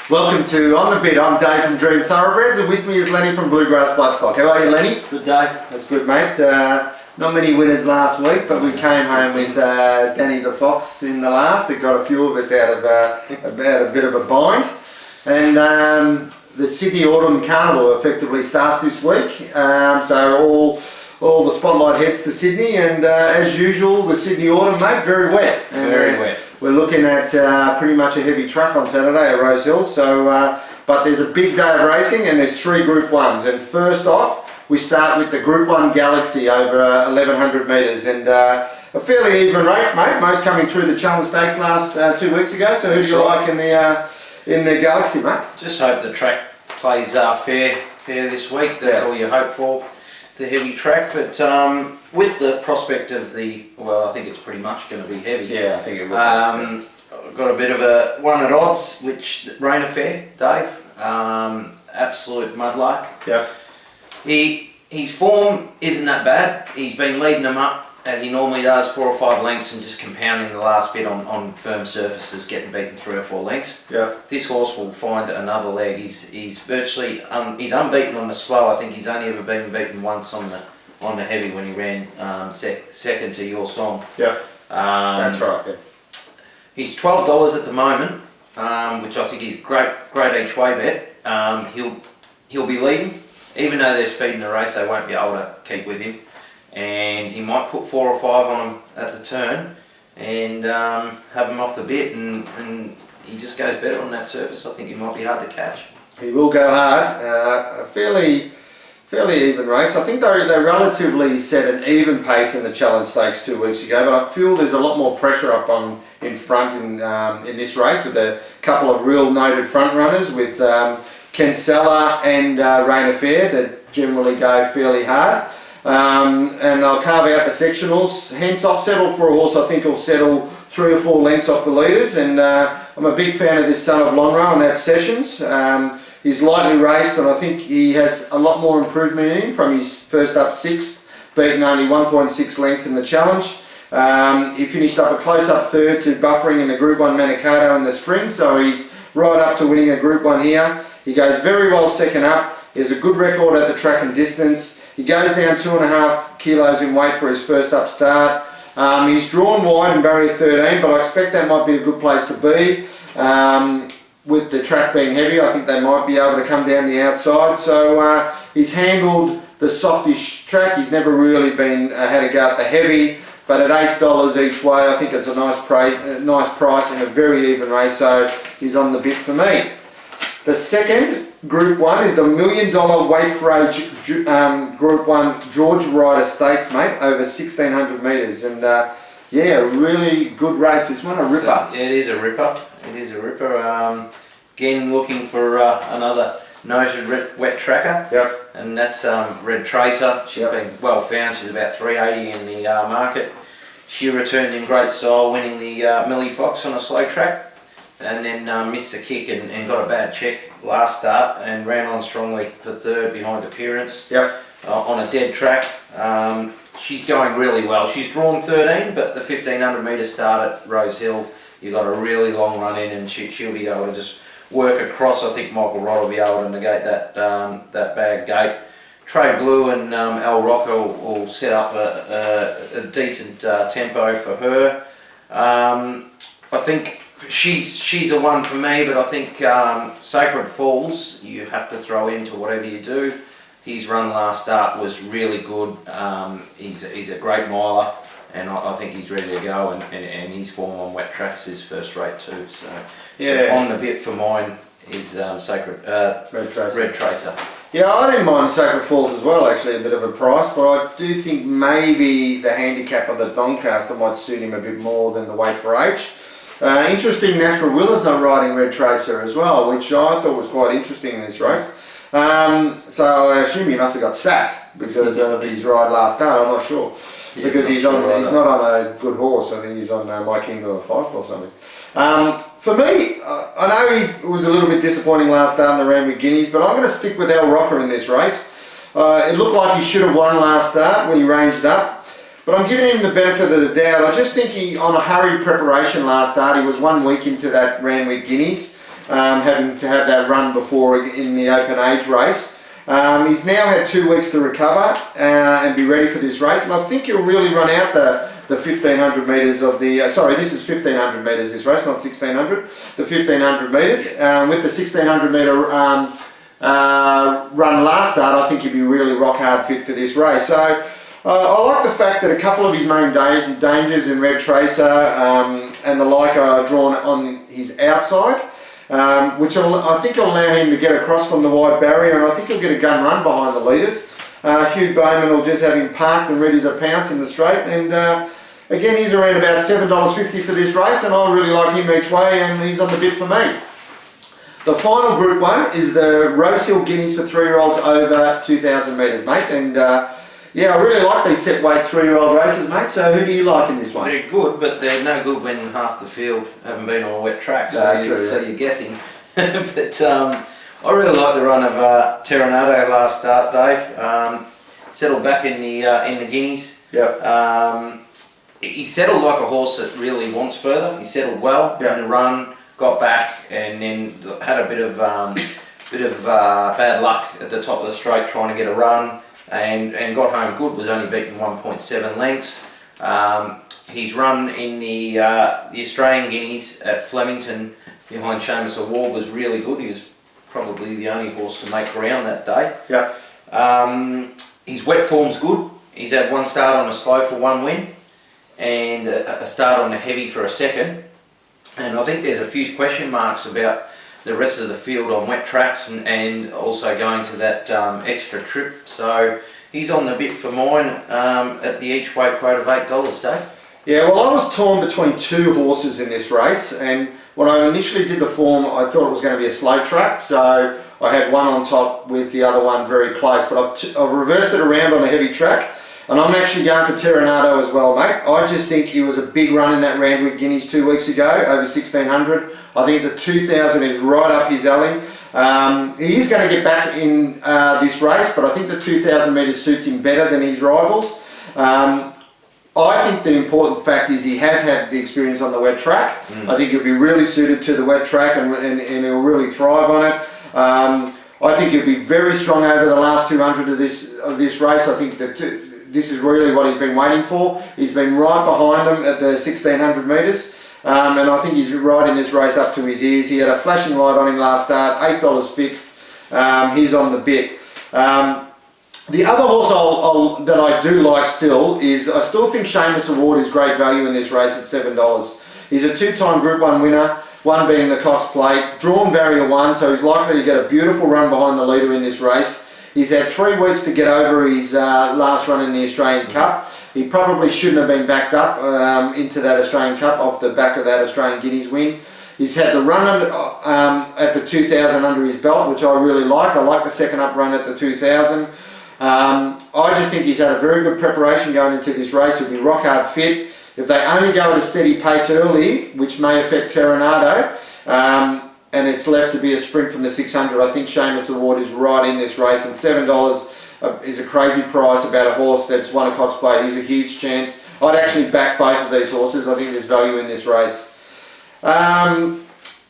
Welcome to On The Bit. I'm Dave from Dream Thoroughbreds, and with me is Lenny from Bluegrass Bloodstock. How are you, Lenny? Good, Dave. That's good, mate. Not many winners last week, but we came home with Danny the Fox in the last. It got a few of us out of a bit of a bind. And the Sydney Autumn Carnival effectively starts this week. So all the spotlight heads to Sydney, and as usual, the Sydney Autumn, mate, very wet. Very wet. We're looking at pretty much a heavy track on Saturday at Rosehill. So, but there's a big day of racing, and there's 3 Group 1s. And first off, we start with the Group 1 Galaxy over 1100 metres, and a fairly even race, mate. Most coming through the Challenge Stakes last 2 weeks ago. So, who do you like in the Galaxy, mate? Just hope the track plays fair this week. That's all you hope for. The heavy track, but with the prospect of I think it's pretty much going to be heavy. Yeah, I think it will. I've got a bit of a one at odds, which Rain Affair, Dave. Absolute mudlark. Yeah. His form isn't that bad. He's been leading them up as he normally does, 4 or 5 lengths, and just compounding the last bit on firm surfaces, getting beaten 3 or 4 lengths. Yeah. This horse will find another leg. He's virtually he's unbeaten on the slow. I think he's only ever been beaten once on the heavy when he ran second to Your Song. Yeah. That's right. Yeah. He's $12 at the moment, which I think is great each way bet. He'll be leading, even though they're speeding the race. They won't be able to keep with him. And he might put 4 or 5 on him at the turn and have him off the bit, and he just goes better on that surface. I think he might be hard to catch. He will go hard. A fairly even race. I think they relatively set an even pace in the Challenge Stakes 2 weeks ago, but I feel there's a lot more pressure up in front in this race, with a couple of real noted front runners with Kensella and Rain Affair that generally go fairly hard. And they'll carve out the sectionals. Hence, I've settled for a horse I think will settle 3 or 4 lengths off the leaders, and I'm a big fan of this Son of Lonro, and that's Sessions. He's lightly raced, and I think he has a lot more improvement in him from his first up 6th, beaten only 1.6 lengths in the challenge. He finished up a close-up 3rd to buffering in the Group 1 Manicato in the spring, so he's right up to winning a Group 1 here. He goes very well second up. He has a good record at the track and distance. He goes down 2.5 kilos in weight for his first up start. He's drawn wide in barrier 13, but I expect that might be a good place to be. With the track being heavy, I think they might be able to come down the outside. So he's handled the softish track. He's never really had a go at the heavy, but at $8 each way, I think it's a nice price in a very even race. So he's on the bit for me. The second Group 1 is the $1 million weight for age Group 1 George Ryder Stakes, mate, over 1600 metres, and yeah, a really good race. This one, a ripper. It is a ripper. It is a ripper. Again, looking for another noted wet tracker. Yep. And that's Red Tracer. She's been well found. She's about 380 in the market. She returned in great style, winning the Millie Fox on a slow track, and then missed the kick and got a bad check last start, and ran on strongly for 3rd behind Appearance. Yep. On a dead track. She's going really well. She's drawn 13, but the 1500 metre start at Rosehill, you've got a really long run in, and she'll be able to just work across. I think Michael Rod will be able to negate that bad gate. Trey Blue and El Rocco will set up a decent tempo for her. I think she's a one for me, but I think Sacred Falls you have to throw into whatever you do. His run last start was really good. He's a great miler, and I think he's ready to go, and his form on wet tracks is first rate too. So yeah, on the bit for mine is Red Tracer. Yeah, I didn't mind Sacred Falls as well, actually, a bit of a price, but I do think maybe the handicap of the Doncaster might suit him a bit more than the weight for age. Interesting, Natural Willer's not riding Red Tracer as well, which I thought was quite interesting in this race. So I assume he must have got sacked because of his ride last start. I'm not sure, because he's not on a good horse. I think he's on My Kingdom of Fife or something. For me, I know he was a little bit disappointing last start in the Randwick Guineas, but I'm going to stick with El Rocker in this race. It looked like he should have won last start when he ranged up. But I'm giving him the benefit of the doubt. I just think he, on a hurried preparation last start, he was 1 week into that Randwick Guineas. having to have that run before in the open age race. He's now had 2 weeks to recover and be ready for this race, and I think he'll really run out the 1500 metres of the, sorry, this is 1500 metres this race, not 1600, the 1500 metres. With the 1600 metre run last start, I think he'll be really rock hard fit for this race. So I like the fact that a couple of his main dangers in Red Tracer and the like are drawn on his outside, which I think will allow him to get across from the wide barrier, and I think he'll get a gun run behind the leaders. Hugh Bowman will just have him parked and ready to pounce in the straight, and again, he's around about $7.50 for this race, and I really like him each way, and he's on the bit for me. The final Group 1 is the Rosehill Guineas for 3-year-olds over 2,000 metres, mate, and yeah, I really like these set weight 3-year-old races, mate. So who do you like in this one? They're good, but they're no good when half the field haven't been on a wet track, so you're guessing. But I really like the run of Terranado last start, Dave. Settled back in the Guineas. Yep. He settled like a horse that really wants further. He settled well in the run, got back, and then had a bit of bad luck at the top of the straight trying to get a run, and got home good. Was only beaten 1.7 lengths. His run in the Australian Guineas at Flemington behind Seamus Award was really good. He was probably the only horse to make ground that day. Yeah. His wet form's good. He's had one start on a slow for 1 win, and a start on a heavy for a second. And I think there's a few question marks about the rest of the field on wet tracks, and also going to that extra trip. So he's on the bit for mine at the each way quote of $8, Dave. Yeah, well, I was torn between 2 horses in this race, and when I initially did the form, I thought it was going to be a slow track, so I had one on top with the other one very close, but I've reversed it around on a heavy track, and I'm actually going for Terranado as well, mate. I just think he was a big run in that Randwick Guineas 2 weeks ago, over 1600. I think the 2000 is right up his alley. He is going to get back in this race, but I think the 2000 metres suits him better than his rivals. I think the important fact is he has had the experience on the wet track. I think he'll be really suited to the wet track, and he'll really thrive on it. I think he'll be very strong over the last 200 of this race. I think that this is really what he's been waiting for. He's been right behind him at the 1600 metres, and I think he's riding this race up to his ears. He had a flashing light on him last start, $8 fixed. He's on the bit. The other horse that I do like still is, I still think Seamus Award is great value in this race at $7. He's a 2-time Group 1 winner, one being the Cox Plate, drawn barrier 1, so he's likely to get a beautiful run behind the leader in this race. He's had 3 weeks to get over his last run in the Australian Cup. He probably shouldn't have been backed up into that Australian Cup off the back of that Australian Guineas win. He's had the run at the 2000 under his belt, which I really like. I like the second up run at the 2000. I just think he's had a very good preparation going into this race. He'll be rock hard fit. If they only go at a steady pace early, which may affect Terranado, and it's left to be a sprint from the 600, I think Seamus Award is right in this race, and $7 is a crazy price about a horse that's won a Cox Plate. He's a huge chance. I'd actually back both of these horses. I think there's value in this race.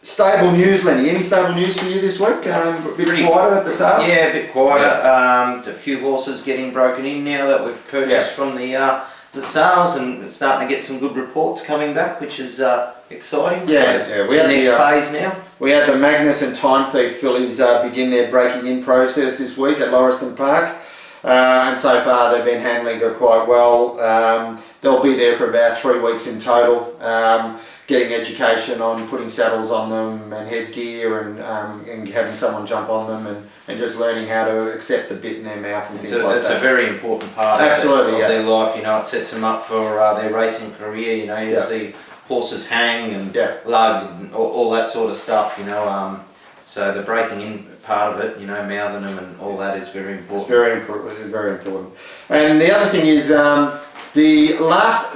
Stable news, Lenny. Any stable news for you this week? A bit quieter at the start? Yeah, a bit quieter. A few horses getting broken in now that we've purchased from the sales, and it's starting to get some good reports coming back, which is exciting. We had the next phase now. We had the Magnus and Time Thief fillies begin their breaking in process this week at Lauriston Park, and so far they've been handling it quite well. They'll be there for about 3 weeks in total, getting education on putting saddles on them and headgear, and having someone jump on them, and just learning how to accept the bit in their mouth and things like that. It's a very important part of their life. You know, it sets them up for their racing career. You know, you see horses hang and lug and all that sort of stuff. You know, so the breaking in part of it, you know, mouthing them and all that is very important. It's very important. And the other thing is, the last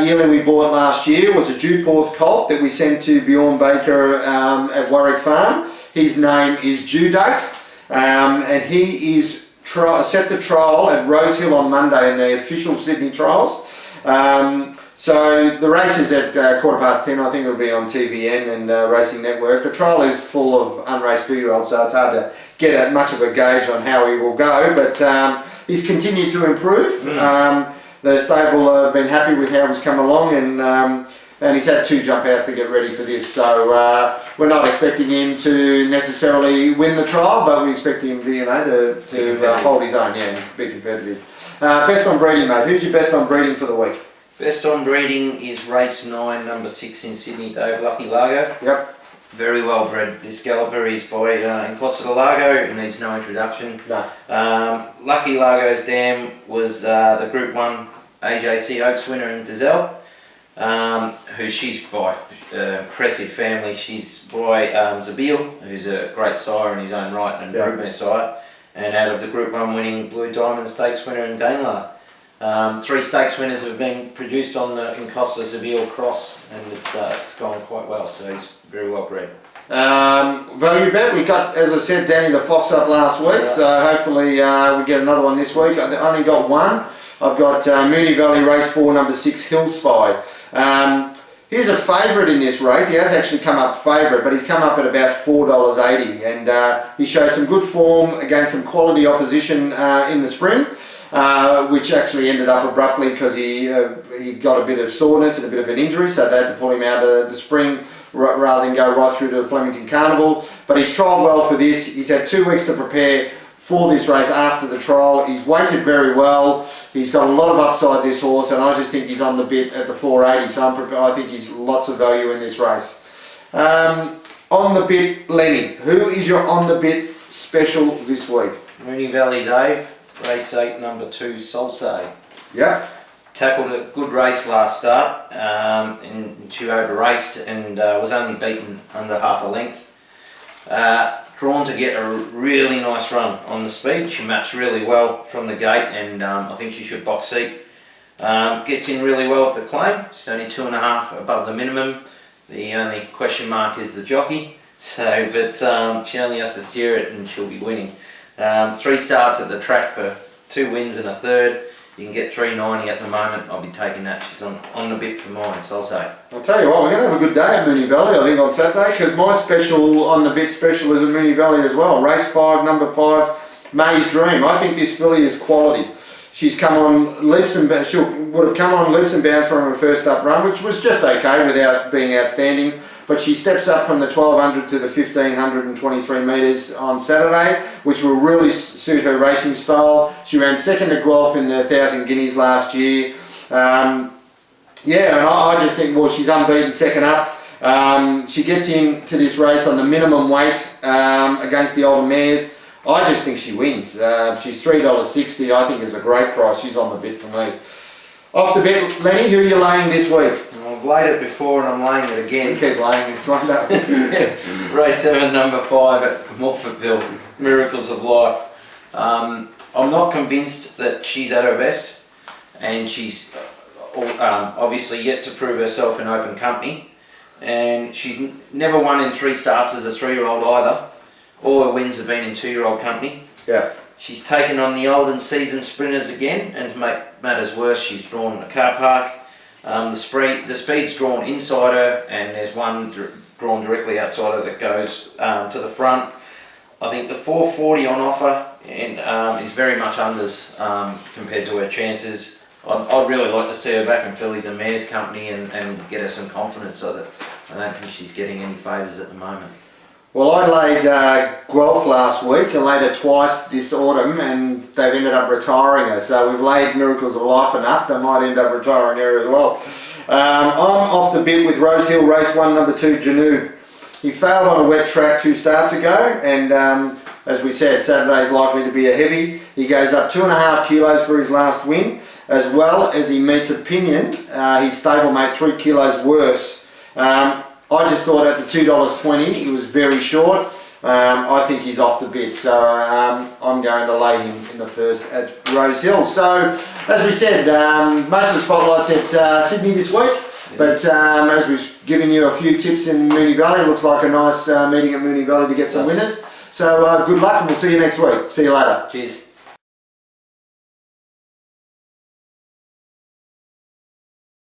yearling we bought last year was a Dewporth colt that we sent to Bjorn Baker at Warwick Farm. His name is Due Date, and he is set the trial at Rosehill on Monday in the official Sydney trials. So the race is at 10:15. I think it'll be on TVN and Racing Network. The trial is full of unraced 2-year-olds, so it's hard to get much of a gauge on how he will go. But he's continued to improve. The stable have been happy with how he's come along, and he's had 2 jump outs to get ready for this. So we're not expecting him to necessarily win the trial, but we expect him to hold his own, and be competitive. Best on breeding, mate. Who's your best on breeding for the week? Best on breeding is race 9, number 6 in Sydney, Dave, Lucky Largo. Yep. Very well bred. This galloper is by in Costa del Lago and needs no introduction. No. Lucky Largo's dam was the Group 1 AJC Oaks winner in Dizelle, who she's by impressive family. She's by Zabil, who's a great sire in his own right and a broodmare sire, and out of the Group 1 winning Blue Diamond Stakes winner in Danelaw. 3 stakes winners have been produced on the Costa Zabil cross, and it's gone quite well, so he's very well bred. Value bet, we got, as I said, Danny the Fox up last week, so hopefully we get another one this week. I only got one. I've got Moonee Valley race 4, number 6, Hill Spy. He's a favourite in this race. He has actually come up favourite, but he's come up at about $4.80, and he showed some good form against some quality opposition in the spring. Which actually ended up abruptly because he got a bit of soreness and a bit of an injury, so they had to pull him out of the spring rather than go right through to the Flemington Carnival. But he's trialled well for this. He's had 2 weeks to prepare for this race after the trial. He's weighted very well. He's got a lot of upside, this horse, and I just think he's on the bit at the 480, so I think he's lots of value in this race. On the bit, Lenny. Who is your on the bit special this week? Moonee Valley, Dave. Race 8, number 2, Salsa. Yeah. Tackled a good race last start, and she over-raced and was only beaten under half a length. Drawn to get a really nice run on the speed. She maps really well from the gate, and I think she should box seat. Gets in really well with the claim. She's only 2.5 above the minimum. The only question mark is the jockey. But she only has to steer it and she'll be winning. 3 starts at the track for 2 wins and a third. You can get 390 at the moment. I'll be taking that. She's on the bit for mine, so I'll say. I'll tell you what, we're going to have a good day at Moonee Valley, I think, on Saturday, because my special on the bit special is at Moonee Valley as well. Race 5, number 5, May's Dream. I think this filly is quality. She's come on leaps and bounds. She would have come on leaps and bounds from her first up run, which was just okay without being outstanding. But she steps up from the 1200 to the 1523 metres on Saturday, which will really suit her racing style. She ran second at Guelph in the 1,000 Guineas last year. And I just think, well, she's unbeaten second up. She gets into this race on the minimum weight against the older mares. I just think she wins. She's $3.60. I think is a great price. She's on the bit for me. Off the bit, Lenny, who are you laying this week? I've laid it before and I'm laying it again. We keep laying this one, don't we? Race 7, number 5 at Morfettville, Miracles of Life. I'm not convinced that she's at her best, and she's obviously yet to prove herself in open company, and she's never won in 3 starts as a 3-year-old either. All her wins have been in 2-year-old company. Yeah. She's taken on the old and seasoned sprinters again, and to make matters worse, she's drawn a car park. The speed's drawn inside her, and there's one drawn directly outside her that goes to the front. I think the 440 on offer and is very much unders compared to her chances. I'd really like to see her back in fillies and mares company and get her some confidence so that I don't think she's getting any favours at the moment. Well, I laid Guelph last week and laid her twice this autumn, and they've ended up retiring her. So we've laid Miracles of Life enough, they might end up retiring her as well. I'm off the bit with Rosehill, race 1, number 2, Janu. He failed on a wet track 2 starts ago, and as we said, Saturday's likely to be a heavy. He goes up 2.5 kilos for his last win, as well as he meets opinion. His stablemate 3 kilos worse. I just thought at the $2.20 he was very short. I think he's off the bit, so I'm going to lay him in the first at Rosehill. So, as we said, most of the spotlights at Sydney this week, but as we've given you a few tips in Moonee Valley, it looks like a nice meeting at Moonee Valley to get some winners. So good luck, and we'll see you next week. See you later. Cheers.